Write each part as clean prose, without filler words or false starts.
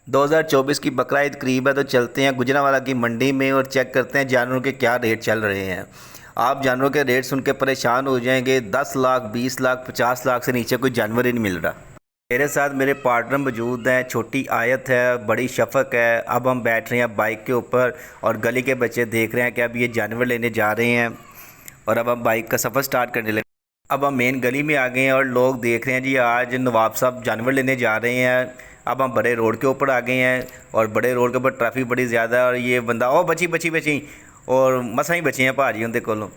2024 की बकरा ईद करीब है, तो चलते हैं गुजरांवाला की मंडी में और चेक करते हैं जानवरों के क्या रेट चल रहे हैं। आप जानवरों के रेट सुन के परेशान हो जाएंगे। 10 लाख, 20 लाख, 50 लाख से नीचे कोई जानवर ही नहीं मिल रहा। मेरे साथ मेरे पार्टनर मौजूद हैं। छोटी आयत है, बड़ी शफक है। अब हम बैठ रहे हैं बाइक के ऊपर और गली के बच्चे देख रहे हैं कि अब ये जानवर लेने जा रहे हैं और अब हम बाइक का सफ़र स्टार्ट करने लगे। अब हम मेन गली में आ गए हैं और लोग देख रहे हैं जी आज नवाब साहब जानवर लेने जा रहे हैं। अब हम बड़े रोड के ऊपर आ गए हैं और बड़े रोड के ऊपर ट्रैफिक बड़ी ज़्यादा है और ये बंदा ओ बची बची बची और मसा ही बचे हैं भाजी उनके कोलों।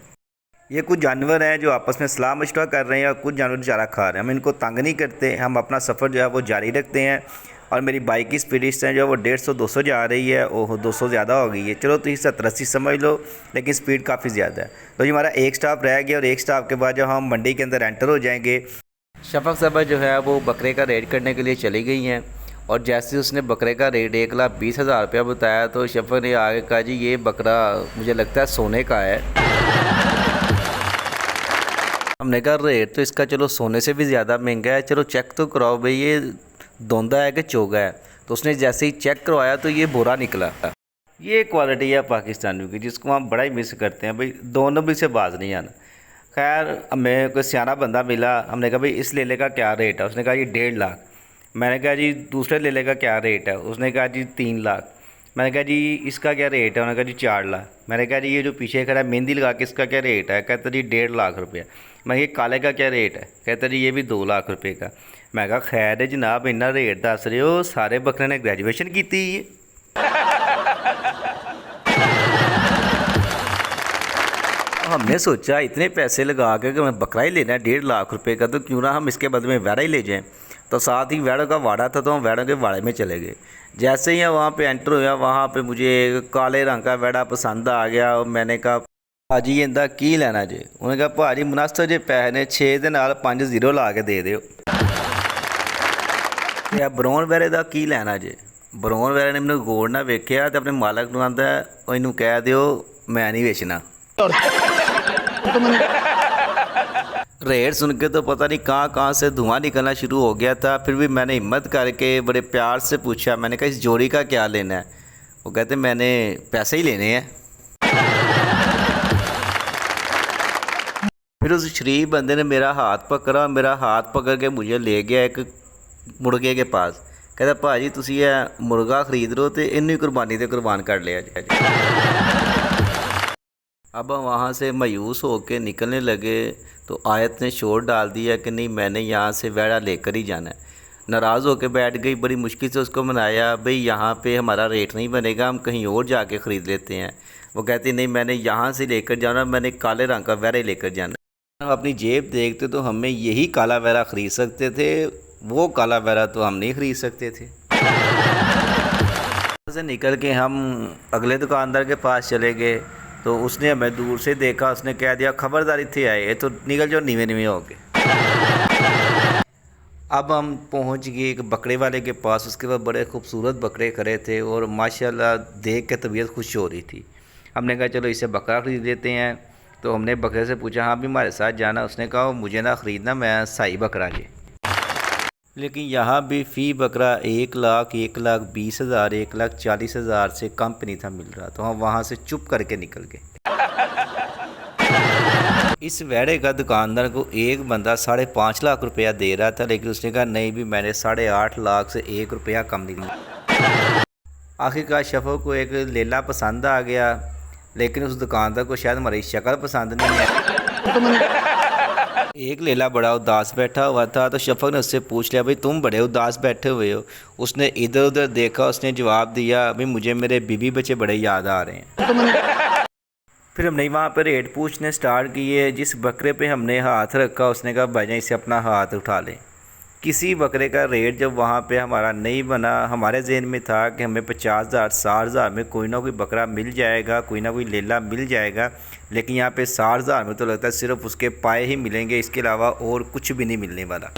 ये कुछ जानवर हैं जो आपस में सलाह मशवरा कर रहे हैं और कुछ जानवर चारा खा रहे हैं। हम इनको तंग नहीं करते, हम अपना सफ़र जो है वो जारी रखते हैं। और मेरी बाइक की स्पीड इस टाइम जो है वो 150-200 जा रही है। ओह 200 ज़्यादा हो गई है, चलो तो 70-80 समझ लो, लेकिन स्पीड काफ़ी ज़्यादा है। तो ये हमारा एक स्टॉप रह गया और एक स्टॉप के बाद जब हम मंडी के अंदर एंटर हो जाएंगे। शफक साहबा जो है वो बकरे का रेट करने के लिए चली गई हैं और जैसे उसने बकरे का रेट 1,20,000 रुपया बताया तो शफक ने आगे कहा जी ये बकरा मुझे लगता है सोने का है। हमने कहा रेट तो इसका चलो सोने से भी ज़्यादा महंगा है, चलो चेक तो कराओ भाई ये धोंदा है कि चोगा है। तो उसने जैसे ही चेक करवाया तो ये बुरा निकला। ये क्वालिटी है पाकिस्तानियों की जिसको हम बड़ा ही मिस करते हैं भाई, दोनों भी से बाज नहीं आना। खैर हमें कोई सियाना बंदा मिला, हमने कहा भाई इस लेले का क्या रेट है। उसने कहा जी 1.5 लाख। मैंने कहा जी दूसरे लेले का क्या रेट है। उसने कहा जी 3 लाख। मैंने कहा जी इसका क्या रेट है। उन्होंने कहा जी 4 लाख। मैंने कहा जी ये जो पीछे खड़ा है मेहंदी लगा के इसका क्या रेट है। कहता जी 1.5 लाख रुपया। मैं ये काले का क्या रेट है। कहता जी ये भी 2 लाख रुपये का। मैं कहा खैर है जनाब इन्ना रेट दस रहे हो, सारे बकरे ने ग्रेजुएशन की है। हमने सोचा इतने पैसे लगा के मैं बकरा ही लेना है 1.5 लाख रुपए का, तो क्यों ना हम इसके बदले में वैड़ा ही ले जाएं। तो साथ ही वैड़ों का वाड़ा था तो हम वैड़ों के वाड़े में चले गए। जैसे ही वहाँ पे एंटर हुआ वहाँ पे मुझे काले रंग का वैड़ा पसंद आ गया और मैंने कहा भाजी इंदा की लेना जे। उन्होंने कहा भाजी मुनासिब जे पैसे ने 6 के नाल 5 0 ला के दे दिओ। या ब्राउन वैरे का की लेना जे। ब्राउन वैरे ने मैंने गौर ना वेख्या तो अपने मालक को आंदा इनू कह दिओ मैं नहीं बेचना। रेट सुन के तो पता नहीं कहाँ से धुआं निकलना शुरू हो गया था। फिर भी मैंने हिम्मत करके बड़े प्यार से पूछा, मैंने कहा इस जोड़ी का क्या लेना है। वो कहते मैंने पैसे ही लेने हैं। फिर उस शरीफ बंदे ने मेरा हाथ पकड़ा, मेरा हाथ पकड़ के मुझे ले गया एक मुर्गे के पास। कहता भाजी तुसी ये मुर्गा खरीद लो तो इन्नी कुर्बानी से कुर्बान कर लिया जाए। अब हम वहाँ से मायूस होकर निकलने लगे तो आयत ने शोर डाल दिया कि नहीं मैंने यहाँ से वैड़ा लेकर ही जाना है। नाराज़ होकर बैठ गई। बड़ी मुश्किल से उसको मनाया भाई यहाँ पे हमारा रेट नहीं बनेगा, हम कहीं और जाके ख़रीद लेते हैं। वो कहती नहीं मैंने यहाँ से लेकर जाना, मैंने काले रंग का वैड़ा लेकर जाना। हम अपनी जेब देखते तो हमें यही काला वैड़ा ख़रीद सकते थे, वो काला वैड़ा तो हम नहीं ख़रीद सकते थे। से निकल के हम अगले दुकानदार के पास चले गए तो उसने हमें दूर से देखा, उसने कह दिया खबरदारी थे आए तो निकल जाओ नीवे नीवे हो गए। अब हम पहुंच गए एक बकरे वाले के पास। उसके बाद बड़े खूबसूरत बकरे खड़े थे और माशाल्लाह देख के तबीयत खुश हो रही थी। हमने कहा चलो इसे बकरा ख़रीद लेते हैं। तो हमने बकरे से पूछा हाँ भी हमारे साथ जाना। उसने कहा मुझे ना ख़रीदना, मैं सही बकरा ले। लेकिन यहाँ भी फ़ी बकरा 1 लाख, 1,20,000, 1,40,000 से कम पे नहीं था मिल रहा। तो हम वहाँ से चुप करके निकल गए। इस वैड़े का दुकानदार को एक बंदा 5.5 लाख रुपया दे रहा था, लेकिन उसने कहा नहीं भी मैंने 8.5 लाख से 1 रुपया कम नहीं दिया। आखिरकार शफो को एक लेला पसंद आ गया, लेकिन उस दुकानदार को शायद हमारी शक्ल पसंद नहीं है। एक लेला बड़ा उदास बैठा हुआ था तो शफक ने उससे पूछ लिया भाई तुम बड़े उदास बैठे हुए हो। उसने इधर उधर देखा, उसने जवाब दिया भाई मुझे मेरे बीवी बच्चे बड़े याद आ रहे हैं। फिर हमने वहाँ पर रेट पूछने स्टार्ट किए। जिस बकरे पे हमने हाथ रखा उसने कहा भाईजान इसे अपना हाथ उठा लें। किसी बकरे का रेट जब वहाँ पे हमारा नहीं बना, हमारे जहन में था कि हमें 50,000 60,000 में कोई ना कोई बकरा मिल जाएगा, कोई ना कोई लेला मिल जाएगा। लेकिन यहाँ पे 60,000 में तो लगता है सिर्फ उसके पाए ही मिलेंगे, इसके अलावा और कुछ भी नहीं मिलने वाला।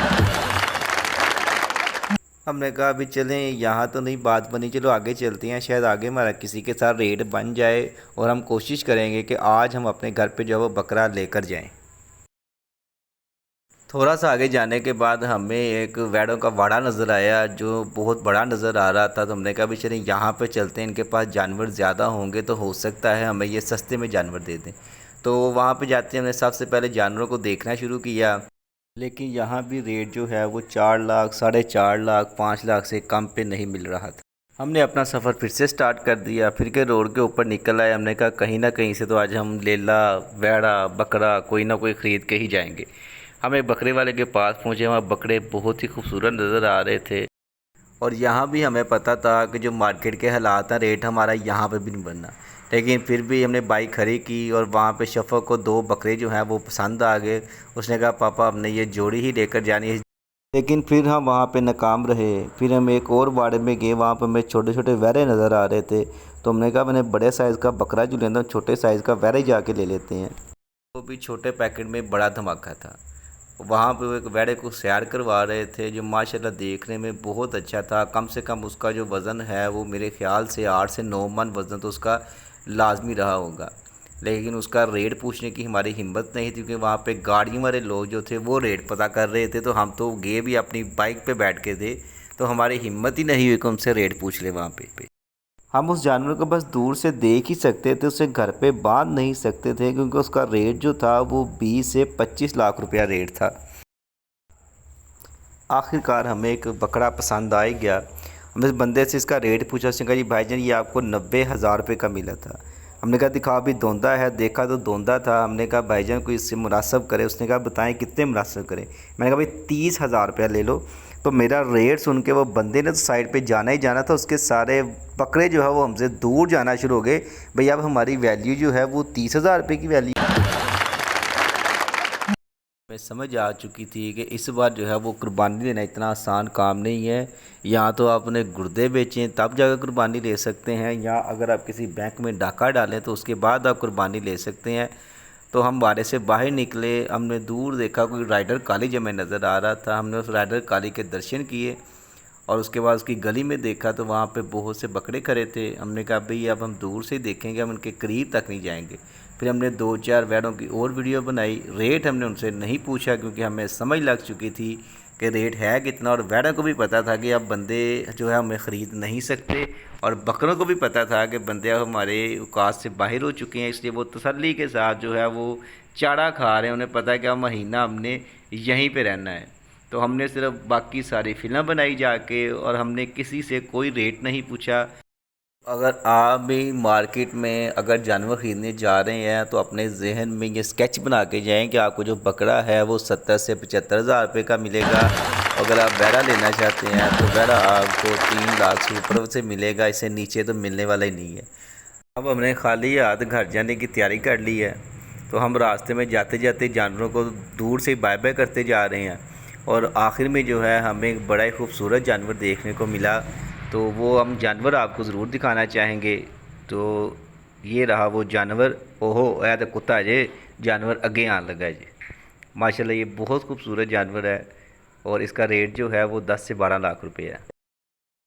हमने कहा अभी चलें, यहाँ तो नहीं बात बनी, चलो आगे चलते हैं, शायद आगे हमारा किसी के साथ रेट बन जाए और हम कोशिश करेंगे कि आज हम अपने घर पे जो है वो बकरा लेकर जाएं। थोड़ा सा आगे जाने के बाद हमें एक वैड़ों का वाड़ा नज़र आया जो बहुत बड़ा नज़र आ रहा था। तो हमने कहा भी चलिए यहाँ पे चलते हैं, इनके पास जानवर ज़्यादा होंगे तो हो सकता है हमें ये सस्ते में जानवर दे दें। तो वहाँ पे जाते हमने सबसे पहले जानवरों को देखना शुरू किया, लेकिन यहाँ भी रेट जो है वो 4 लाख, 4.5 लाख, 5 लाख से कम पे नहीं मिल रहा था। हमने अपना सफ़र फिर से स्टार्ट कर दिया, फिर के रोड के ऊपर निकल आए। हमने कहा कहीं ना कहीं से तो आज हम लेला, वैड़ा, बकरा कोई ना कोई ख़रीद के ही जाएंगे। हम एक बकरे वाले के पास पहुँचे, वहाँ बकरे बहुत ही खूबसूरत नज़र आ रहे थे। और यहाँ भी हमें पता था कि जो मार्केट के हालात हैं, रेट हमारा यहाँ पे भी नहीं बनना, लेकिन फिर भी हमने बाइक खड़ी की और वहाँ पे शफ़क़ को 2 बकरे जो हैं वो पसंद आ गए। उसने कहा पापा हमने ये जोड़ी ही लेकर जानी है, लेकिन फिर हम वहाँ पे नाकाम रहे। फिर हम एक और वाड़े में गए, वहाँ पर हमें छोटे छोटे वैरे नज़र आ रहे थे। तो हमने कहा मैंने बड़े साइज़ का बकरा जो लेना, छोटे साइज़ का वैरे जाके ले लेते हैं। वो भी छोटे पैकेट में बड़ा धमाका था। वहाँ पे वो एक वैड़े को सैर करवा रहे थे जो माशाल्लाह देखने में बहुत अच्छा था। कम से कम उसका जो वज़न है वो मेरे ख़्याल से 8 से 9 मन वज़न तो उसका लाजमी रहा होगा। लेकिन उसका रेट पूछने की हमारी हिम्मत नहीं थी, क्योंकि वहाँ पे गाड़ियों वाले लोग जो थे वो रेट पता कर रहे थे। तो हम तो गए भी अपनी बाइक पे बैठ के थे, तो हमारी हिम्मत ही नहीं हुई कि उनसे रेट पूछ ले वहाँ पे। हम उस जानवर को बस दूर से देख ही सकते थे, उसे घर पे बांध नहीं सकते थे, क्योंकि उसका रेट जो था वो 20 से 25 लाख रुपया रेट था। आखिरकार हमें एक बकरा पसंद आ ही गया। हमने इस बंदे से इसका रेट पूछा, उसने कहा जी भाईजान ये आपको 90,000 रुपये का मिला था। हमने कहा दिखा अभी धोंदा है, देखा तो धोंदा था। हमने कहा भाईजान कोई इससे मुनासब करे। उसने कहा बताएं कितने मुनासब करें। मैंने कहा भाई 30,000 रुपया ले लो। तो मेरा रेट सुन के वो बंदे ने तो साइड पे जाना ही जाना था, उसके सारे बकरे जो है वो हमसे दूर जाना शुरू हो गए। भाई अब हमारी वैल्यू जो है वो 30,000 रुपये की वैल्यू में समझ आ चुकी थी कि इस बार जो है वो कुर्बानी देना इतना आसान काम नहीं है। या तो आप अपने गुर्दे बेचें तब जाकर कुर्बानी ले सकते हैं, या अगर आप किसी बैंक में डाका डालें तो उसके बाद आप कुर्बानी ले सकते हैं। तो हम बाड़े से बाहर निकले, हमने दूर देखा कोई राइडर कॉलेज हमें नज़र आ रहा था। हमने उस राइडर कॉलेज के दर्शन किए और उसके बाद उसकी गली में देखा तो वहाँ पे बहुत से बकरे खड़े थे। हमने कहा भई अब हम दूर से देखेंगे, हम उनके करीब तक नहीं जाएंगे। फिर हमने 2-4 वैड़ों की और वीडियो बनाई। रेट हमने उनसे नहीं पूछा, क्योंकि हमें समझ लग चुकी थी कि रेट है कितना, और वैड़ों को भी पता था कि अब बंदे जो है हमें ख़रीद नहीं सकते, और बकरों को भी पता था कि बंदे अब हमारे औकात से बाहर हो चुके हैं। इसलिए वो तसल्ली के साथ जो है वो चारा खा रहे हैं। उन्हें पता है कि अब महीना हमने यहीं पे रहना है। तो हमने सिर्फ बाकी सारी फ़िल्म बनाई जाके, और हमने किसी से कोई रेट नहीं पूछा। अगर आप भी मार्केट में अगर जानवर ख़रीदने जा रहे हैं तो अपने जहन में ये स्केच बना के जाएं कि आपको जो बकरा है वो 70 से 75 हज़ार रुपये का मिलेगा। अगर आप वैड़ा लेना चाहते हैं तो वैड़ा आपको 3 लाख से ऊपर से मिलेगा, इससे नीचे तो मिलने वाला ही नहीं है। अब हमने खाली हाथ घर जाने की तैयारी कर ली है। तो हम रास्ते में जाते जाते जानवरों को दूर से बाय बाय करते जा रहे हैं, और आखिर में जो है हमें एक बड़ा ही खूबसूरत जानवर देखने को मिला। तो वो हम जानवर आपको ज़रूर दिखाना चाहेंगे। तो ये रहा वो जानवर। ओहो ऐ तो कुत्ता जे जानवर अगे आन लगा जी। माशाल्लाह ये बहुत खूबसूरत जानवर है, और इसका रेट जो है वो 10 से 12 लाख रुपये है।